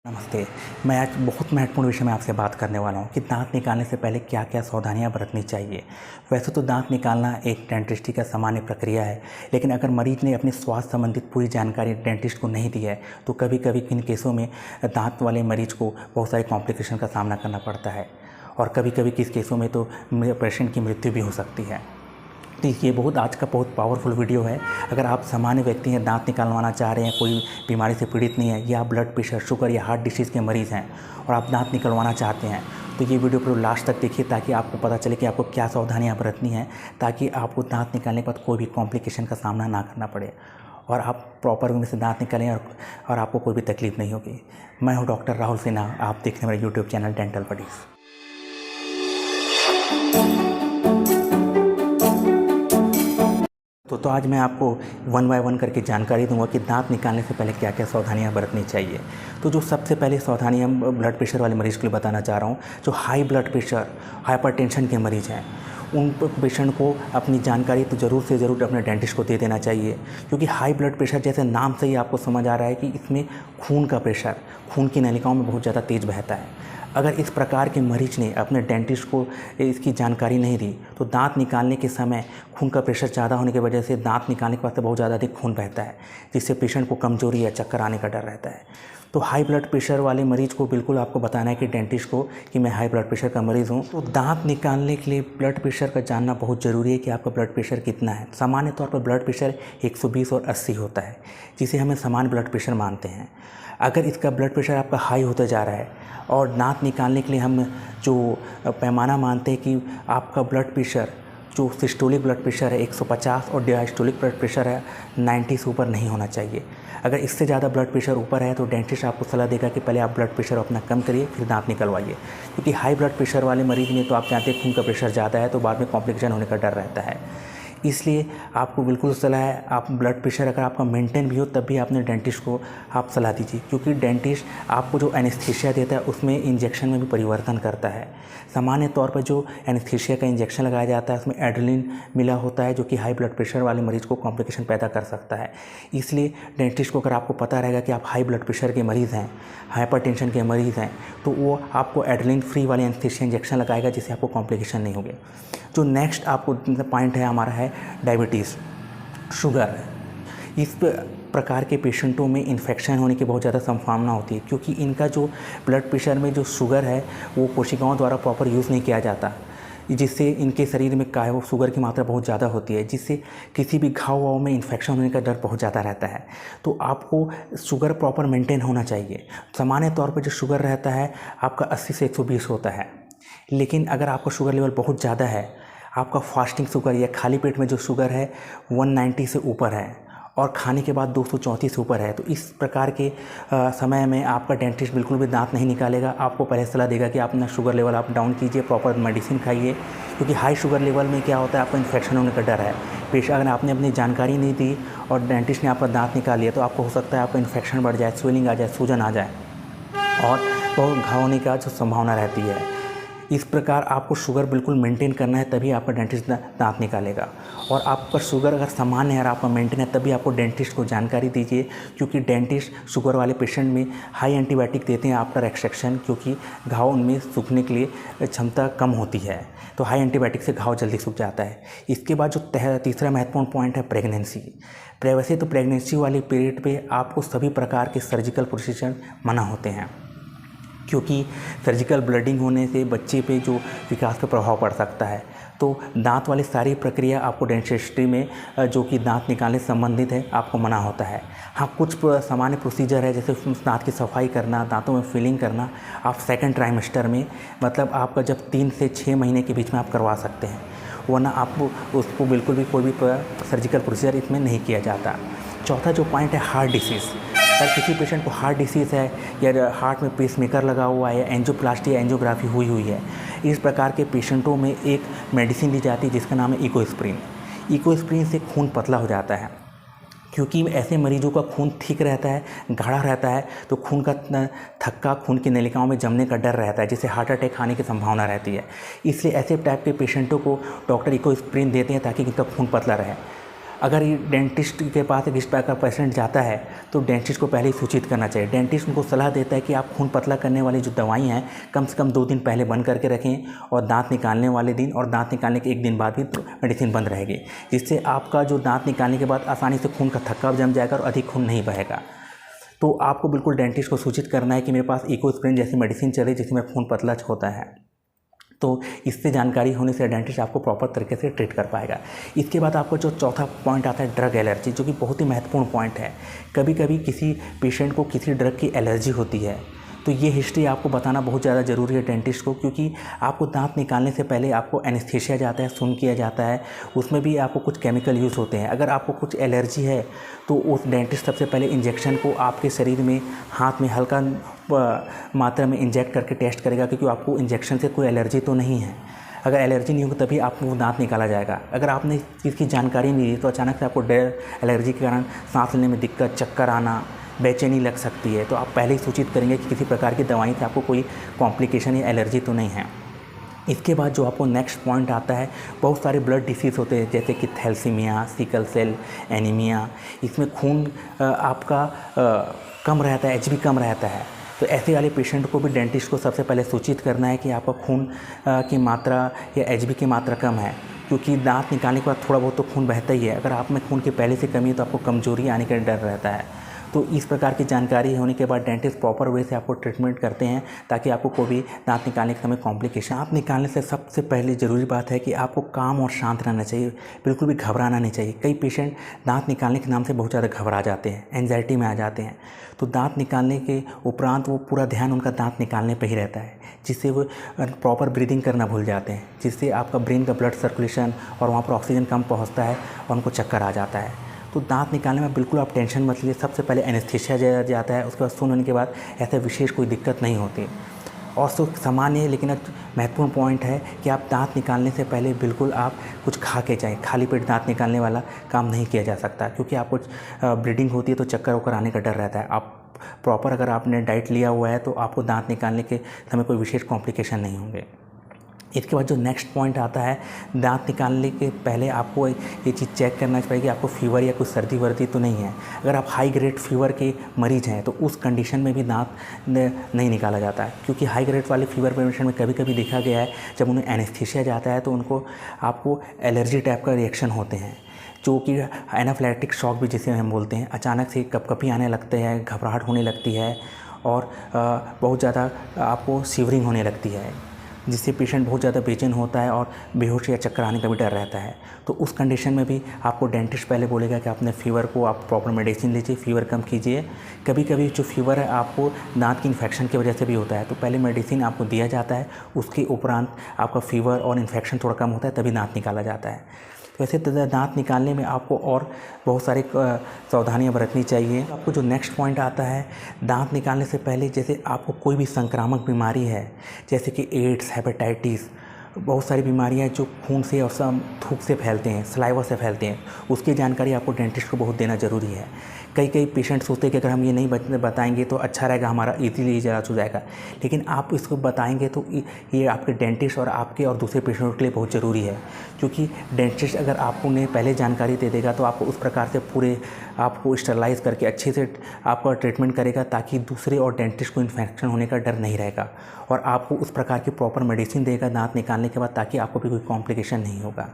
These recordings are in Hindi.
नमस्ते। मैं आज बहुत महत्वपूर्ण विषय में आपसे बात करने वाला हूँ कि दांत निकालने से पहले क्या क्या सावधानियाँ बरतनी चाहिए। वैसे तो दांत निकालना एक डेंटिस्ट्री का सामान्य प्रक्रिया है, लेकिन अगर मरीज ने अपने स्वास्थ्य संबंधित पूरी जानकारी डेंटिस्ट को नहीं दी है तो कभी कभी किन केसों में दांत वाले मरीज को बहुत सारे कॉम्प्लिकेशन का सामना करना पड़ता है और कभी कभी किस केसों में तो पेशेंट की मृत्यु भी हो सकती है। तो ये आज का बहुत पावरफुल वीडियो है। अगर आप सामान्य व्यक्ति हैं, दांत निकालवाना चाह रहे हैं, कोई बीमारी से पीड़ित नहीं है, या आप ब्लड प्रेशर, शुगर या हार्ट डिसीज़ के मरीज़ हैं और आप दांत निकलवाना चाहते हैं, तो ये वीडियो पूरा लास्ट तक देखिए ताकि आपको पता चले कि आपको क्या सावधानियाँ बरतनी है, ताकि आपको दांत निकालने के बाद कोई भी कॉम्प्लिकेशन का सामना ना करना पड़े और आप प्रॉपर वे से दांत निकालें और आपको कोई भी तकलीफ नहीं होगी। मैं हूँ डॉक्टर राहुल सिन्हा, आप देख रहे हैं मेरा यूट्यूब चैनल डेंटल बडीज़। तो आज मैं आपको वन बाय वन करके जानकारी दूंगा कि दांत निकालने से पहले क्या क्या सावधानियां बरतनी चाहिए। तो जो सबसे पहले सावधानियां ब्लड प्रेशर वाले मरीज़ के लिए बताना चाह रहा हूं, जो हाई ब्लड प्रेशर, हाइपरटेंशन के मरीज़ हैं, उन पेशेंट को अपनी जानकारी तो ज़रूर से ज़रूर अपने डेंटिस्ट को दे देना चाहिए, क्योंकि हाई ब्लड प्रेशर जैसे नाम से ही आपको समझ आ रहा है कि इसमें खून का प्रेशर, खून की नलिकाओं में बहुत ज़्यादा तेज़ बहता है। अगर इस प्रकार के मरीज ने अपने डेंटिस्ट को इसकी जानकारी नहीं दी तो दांत निकालने के समय खून का प्रेशर ज़्यादा होने की वजह से दांत निकालने के बाद बहुत ज़्यादा अधिक खून बहता है, जिससे पेशेंट को कमजोरी या चक्कर आने का डर रहता है। तो हाई ब्लड प्रेशर वाले मरीज़ को बिल्कुल आपको बताना है कि डेंटिस्ट को कि मैं हाई ब्लड प्रेशर का मरीज़ हूँ। तो दांत निकालने के लिए ब्लड प्रेशर का जानना बहुत ज़रूरी है कि आपका ब्लड प्रेशर कितना है। सामान्य तौर पर ब्लड प्रेशर 120 और 80 होता है, जिसे हमें सामान्य ब्लड प्रेशर मानते हैं। अगर इसका ब्लड प्रेशर आपका हाई होता जा रहा है और दांत निकालने के लिए हम जो पैमाना मानते हैं कि आपका ब्लड प्रेशर जो सिस्टोलिक ब्लड प्रेशर है 150 और डायस्टोलिक ब्लड प्रेशर है 90 से ऊपर नहीं होना चाहिए। अगर इससे ज़्यादा ब्लड प्रेशर ऊपर है तो डेंटिस्ट आपको सलाह देगा कि पहले आप ब्लड प्रेशर अपना कम करिए, फिर दांत निकलवाइए, क्योंकि हाई ब्लड प्रेशर वाले मरीज़ में तो आप जानते हैं खून का प्रेशर ज़्यादा है तो बाद में कॉम्प्लिकेशन होने का डर रहता है। इसलिए आपको बिल्कुल सलाह है, आप ब्लड प्रेशर अगर आपका मेंटेन भी हो तब भी अपने डेंटिस्ट को आप सलाह दीजिए, क्योंकि डेंटिस्ट आपको जो एनेस्थीसिया देता है उसमें इंजेक्शन में भी परिवर्तन करता है। सामान्य तौर पर जो एनेस्थीसिया का इंजेक्शन लगाया जाता है उसमें एड्रेनलिन मिला होता है, जो कि हाई ब्लड प्रेशर वाले मरीज़ को कॉम्प्लिकेशन पैदा कर सकता है। इसलिए डेंटिस्ट को अगर आपको पता रहेगा कि आप हाई ब्लड प्रेशर के मरीज़ हैं, हाइपरटेंशन के मरीज़ हैं, तो वो आपको एड्रेनलिन फ्री वाले एनेस्थीसिया इंजेक्शन लगाएगा, जिससे आपको कॉम्प्लिकेशन नहीं होगी। जो नेक्स्ट आपको पॉइंट है हमारा है डायबिटीज़, शुगर। इस प्रकार के पेशेंटों में इन्फेक्शन होने की बहुत ज़्यादा संभावना होती है, क्योंकि इनका जो ब्लड प्रेशर में जो शुगर है वो कोशिकाओं द्वारा प्रॉपर यूज़ नहीं किया जाता, जिससे इनके शरीर में क्या है वो शुगर की मात्रा बहुत ज़्यादा होती है, जिससे किसी भी घाव वाव में इन्फेक्शन होने का डर बहुत ज़्यादा रहता है। तो आपको शुगर प्रॉपर मेंटेन होना चाहिए। सामान्य तौर पर जो शुगर रहता है आपका 80 से 120 होता है, लेकिन अगर आपका शुगर लेवल बहुत ज़्यादा है, आपका फास्टिंग शुगर या खाली पेट में जो शुगर है 190 से ऊपर है और खाने के बाद 234 से ऊपर है, तो इस प्रकार के समय में आपका डेंटिस्ट बिल्कुल भी दांत नहीं निकालेगा। आपको पहले सलाह देगा कि आप अपना शुगर लेवल आप डाउन कीजिए, प्रॉपर मेडिसिन खाइए, क्योंकि हाई शुगर लेवल में क्या होता है आपको इन्फेक्शन होने का डर है। अगर आपने अपनी जानकारी नहीं दी और डेंटिस्ट ने आपका दांत निकाल लिया तो आपको हो सकता है आपका इन्फेक्शन बढ़ जाए, स्वेलिंग आ जाए, सूजन आ जाए और बहुत घाव होने का जो संभावना रहती है। इस प्रकार आपको शुगर बिल्कुल मेंटेन करना है, तभी आपका डेंटिस्ट दांत निकालेगा। और आपका शुगर अगर सामान्य है और आपका मेंटेन है तभी आपको डेंटिस्ट को जानकारी दीजिए, क्योंकि डेंटिस्ट शुगर वाले पेशेंट में हाई एंटीबायोटिक देते हैं आफ्टर एक्सट्रैक्शन, क्योंकि घाव उनमें सूखने के लिए क्षमता कम होती है, तो हाई एंटीबायोटिक से घाव जल्दी सूख जाता है। इसके बाद जो तीसरा महत्वपूर्ण पॉइंट है प्रेगनेंसी। वैसे तो प्रेगनेंसी वाले पीरियड पर आपको सभी प्रकार के सर्जिकल प्रोसीजर मना होते हैं, क्योंकि सर्जिकल ब्लीडिंग होने से बच्चे पे जो विकास पे प्रभाव पड़ सकता है। तो दांत वाली सारी प्रक्रिया आपको डेंटिस्ट्री में जो कि दांत निकालने से संबंधित है आपको मना होता है। हाँ, कुछ सामान्य प्रोसीजर है, जैसे दांत की सफाई करना, दांतों में फिलिंग करना, आप सेकंड ट्राइमेस्टर में, मतलब आपका जब 3 से 6 महीने के बीच में आप करवा सकते हैं, वरना आपको उसको बिल्कुल भी कोई भी सर्जिकल प्रोसीजर इसमें नहीं किया जाता। चौथा जो पॉइंट है हार्ट डिसीज़। अगर किसी पेशेंट को हार्ट डिसीज़ है या हार्ट में पेसमेकर लगा हुआ है या एंजियोप्लास्टी या एंजियोग्राफी हुई है, इस प्रकार के पेशेंटों में एक मेडिसिन दी जाती है जिसका नाम है इकोस्प्रिन। इकोस्प्रिन से खून पतला हो जाता है, क्योंकि ऐसे मरीजों का खून थिक रहता है, गाढ़ा रहता है, तो खून का थक्का खून की नलिकाओं में जमने का डर रहता है, जिससे हार्ट अटैक आने की संभावना रहती है। इसलिए ऐसे टाइप के पेशेंटों को डॉक्टर इकोस्प्रिन देते हैं ताकि इनका खून पतला रहे। अगर ये डेंटिस्ट के पास एक इस प्रकार का पेशेंट जाता है तो डेंटिस्ट को पहले ही सूचित करना चाहिए। डेंटिस्ट उनको सलाह देता है कि आप खून पतला करने वाली जो दवाई हैं कम से कम 2 दिन पहले बंद करके रखें, और दांत निकालने वाले दिन और दांत निकालने के 1 दिन बाद भी मेडिसिन बंद रहेगी, जिससे आपका जो दांत निकालने के बाद आसानी से खून का थक्का जम जाएगा और अधिक खून नहीं बहेगा। तो आपको बिल्कुल डेंटिस्ट को सूचित करना है कि मेरे पास इकोस्प्रिन जैसी मेडिसिन चले जिसमें खून पतला होता है। तो इससे जानकारी होने से डेंटिस्ट आपको प्रॉपर तरीके से ट्रीट कर पाएगा। इसके बाद आपको जो चौथा पॉइंट आता है ड्रग एलर्जी, जो कि बहुत ही महत्वपूर्ण पॉइंट है। कभी कभी किसी पेशेंट को किसी ड्रग की एलर्जी होती है, तो ये हिस्ट्री आपको बताना बहुत ज़्यादा ज़रूरी है डेंटिस्ट को, क्योंकि आपको दांत निकालने से पहले आपको एनेस्थीसिया जाता है, सुन किया जाता है, उसमें भी आपको कुछ केमिकल यूज़ होते हैं। अगर आपको कुछ एलर्जी है तो उस डेंटिस्ट सबसे पहले इंजेक्शन को आपके शरीर में हाथ में हल्का मात्रा में इंजेक्ट करके टेस्ट करेगा, क्योंकि आपको इंजेक्शन से कोई एलर्जी तो नहीं है। अगर एलर्जी नहीं होगी तभी आपको वो दांत निकाला जाएगा। अगर आपने इस चीज़ की जानकारी नहीं दी तो अचानक से आपको एलर्जी के कारण सांस लेने में दिक्कत, चक्कर आना, बेचैनी लग सकती है, तो आप पहले ही सूचित करेंगे कि किसी प्रकार की दवाई से आपको कोई कॉम्प्लिकेशन या एलर्जी तो नहीं है। इसके बाद जो आपको नेक्स्ट पॉइंट आता है, बहुत सारे ब्लड डिसीज़ होते हैं जैसे कि थैलेसीमिया, सिकल सेल एनीमिया। इसमें खून आपका कम रहता है, HB कम रहता है। तो ऐसे वाले पेशेंट को भी डेंटिस्ट को सबसे पहले सूचित करना है कि आपका खून की मात्रा या HB की मात्रा कम है, क्योंकि दांत निकालने के बाद थोड़ा बहुत तो खून बहता ही है। अगर आप में खून की पहले से कमी है तो आपको कमजोरी आने का डर रहता है। तो इस प्रकार की जानकारी होने के बाद डेंटिस्ट प्रॉपर वे से आपको ट्रीटमेंट करते हैं, ताकि आपको कोई भी दांत निकालने के समय कॉम्प्लिकेशन। दांत निकालने से सबसे पहले ज़रूरी बात है कि आपको काम और शांत रहना चाहिए, बिल्कुल भी घबराना नहीं चाहिए। कई पेशेंट दांत निकालने के नाम से बहुत ज़्यादा घबरा जाते हैं, एंजाइटी में आ जाते हैं। तो दांत निकालने के उपरांत वो पूरा ध्यान उनका दांत निकालने पर ही रहता है, जिससे वो प्रॉपर ब्रीदिंग करना भूल जाते हैं, जिससे आपका ब्रेन का ब्लड सर्कुलेशन और वहाँ पर ऑक्सीजन कम पहुँचता है और उनको चक्कर आ जाता है। तो दांत निकालने में बिल्कुल आप टेंशन मत लीजिए। सबसे पहले एनेस्थीसिया जाता है, उसके बाद सुन होने के बाद ऐसे विशेष कोई दिक्कत नहीं होती। और तो सामान्य है, लेकिन महत्वपूर्ण पॉइंट है कि आप दांत निकालने से पहले बिल्कुल आप कुछ खा के जाएँ। खाली पेट दांत निकालने वाला काम नहीं किया जा सकता, क्योंकि आपको ब्लीडिंग होती है तो चक्कर वक्कर आने का डर रहता है। आप प्रॉपर अगर आपने डाइट लिया हुआ है तो आपको दांत निकालने के समय कोई विशेष कॉम्प्लिकेशन नहीं होंगे। इसके बाद जो नेक्स्ट पॉइंट आता है, दांत निकालने के पहले आपको ये चीज़ चेक करना चाहिए कि आपको फीवर या कोई सर्दी वर्दी तो नहीं है। अगर आप हाई ग्रेड फीवर के मरीज़ हैं तो उस कंडीशन में भी दांत नहीं निकाला जाता है, क्योंकि हाई ग्रेड वाले फीवर पेशेंट में कभी कभी देखा गया है जब उन्हें एनेस्थीसिया जाता है तो उनको आपको एलर्जी टाइप का रिएक्शन होते हैं, जो कि एनाफिलैक्टिक शॉक भी जिसे हम बोलते हैं। अचानक से कपकपी आने लगते हैं, घबराहट होने लगती है और बहुत ज़्यादा आपको शिवरिंग होने लगती है, जिससे पेशेंट बहुत ज़्यादा बेचैन होता है और बेहोश या चक्कर आने का भी डर रहता है। तो उस कंडीशन में भी आपको डेंटिस्ट पहले बोलेगा कि आपने फ़ीवर को आप प्रॉपर मेडिसिन लीजिए, फ़ीवर कम कीजिए। कभी कभी जो फ़ीवर है आपको दांत की इन्फेक्शन की वजह से भी होता है, तो पहले मेडिसिन आपको दिया जाता है, उसके उपरांत आपका फ़ीवर और इन्फेक्शन थोड़ा कम होता है तभी दांत निकाला जाता है। वैसे दांत निकालने में आपको और बहुत सारी सावधानियां बरतनी चाहिए। आपको जो नेक्स्ट पॉइंट आता है, दांत निकालने से पहले जैसे आपको कोई भी संक्रामक बीमारी है जैसे कि एड्स, हेपेटाइटिस, बहुत सारी बीमारियां जो खून से और थूक से फैलते हैं, सलाइवा से फैलते हैं, उसकी जानकारी आपको डेंटिस्ट को बहुत देना ज़रूरी है। कई पेशेंट सोचते हैं कि अगर हम ये नहीं बताएंगे तो अच्छा रहेगा, हमारा इजीली इलाज हो जाएगा, लेकिन आप इसको बताएंगे तो ये आपके डेंटिस्ट और आपके और दूसरे पेशेंट के लिए बहुत ज़रूरी है, क्योंकि डेंटिस्ट अगर आपको ने पहले जानकारी दे देगा तो आपको उस प्रकार से पूरे आपको स्टरलाइज करके अच्छे से आपका ट्रीटमेंट करेगा, ताकि दूसरे और डेंटिस्ट को इन्फेक्शन होने का डर नहीं रहेगा, और आपको उस प्रकार की प्रॉपर मेडिसिन देगा दांत निकालने के बाद, ताकि आपको भी कोई कॉम्प्लिकेशन नहीं होगा।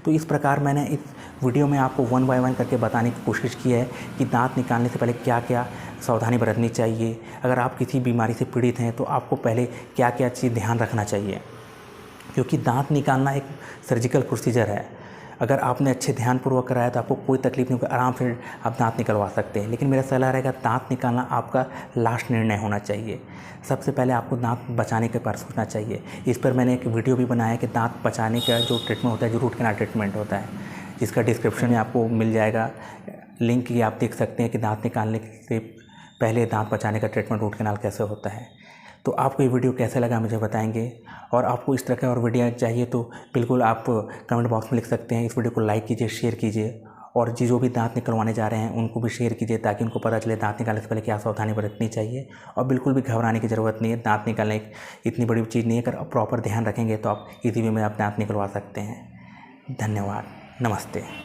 तो इस प्रकार मैंने इस वीडियो में आपको 1 बाय 1 करके बताने की कोशिश की है कि दांत निकालने से पहले क्या क्या सावधानी बरतनी चाहिए। अगर आप किसी बीमारी से पीड़ित हैं तो आपको पहले क्या क्या चीज़ ध्यान रखना चाहिए, क्योंकि दांत निकालना एक सर्जिकल प्रोसीजर है। अगर आपने अच्छे ध्यानपूर्वक कराया तो आपको कोई तकलीफ नहीं होगी, आराम से आप दांत निकलवा सकते हैं। लेकिन मेरा सलाह रहेगा, दांत निकालना आपका लास्ट निर्णय होना चाहिए। सबसे पहले आपको दांत बचाने के पर सोचना चाहिए। इस पर मैंने एक वीडियो भी बनाया है कि दांत बचाने का जो ट्रीटमेंट होता है, जो रूट कैनाल ट्रीटमेंट होता है, जिसका डिस्क्रिप्शन में आपको मिल जाएगा लिंक, ये आप देख सकते हैं कि दांत निकालने से पहले दांत बचाने का ट्रीटमेंट रूट कैनाल कैसे होता है। तो आपको ये वीडियो कैसा लगा मुझे बताएंगे, और आपको इस तरह का और वीडियो चाहिए तो बिल्कुल आप कमेंट बॉक्स में लिख सकते हैं। इस वीडियो को लाइक कीजिए, शेयर कीजिए, और जो भी दांत निकलवाने जा रहे हैं उनको भी शेयर कीजिए, ताकि उनको पता चले दांत निकालने से पहले क्या सावधानी बरतनी चाहिए। और बिल्कुल भी घबराने की ज़रूरत नहीं है, दांत निकालने इतनी बड़ी चीज़ नहीं है। अगर प्रॉपर ध्यान रखेंगे तो आप इजी वे में आप दांत निकलवा सकते हैं। धन्यवाद, नमस्ते।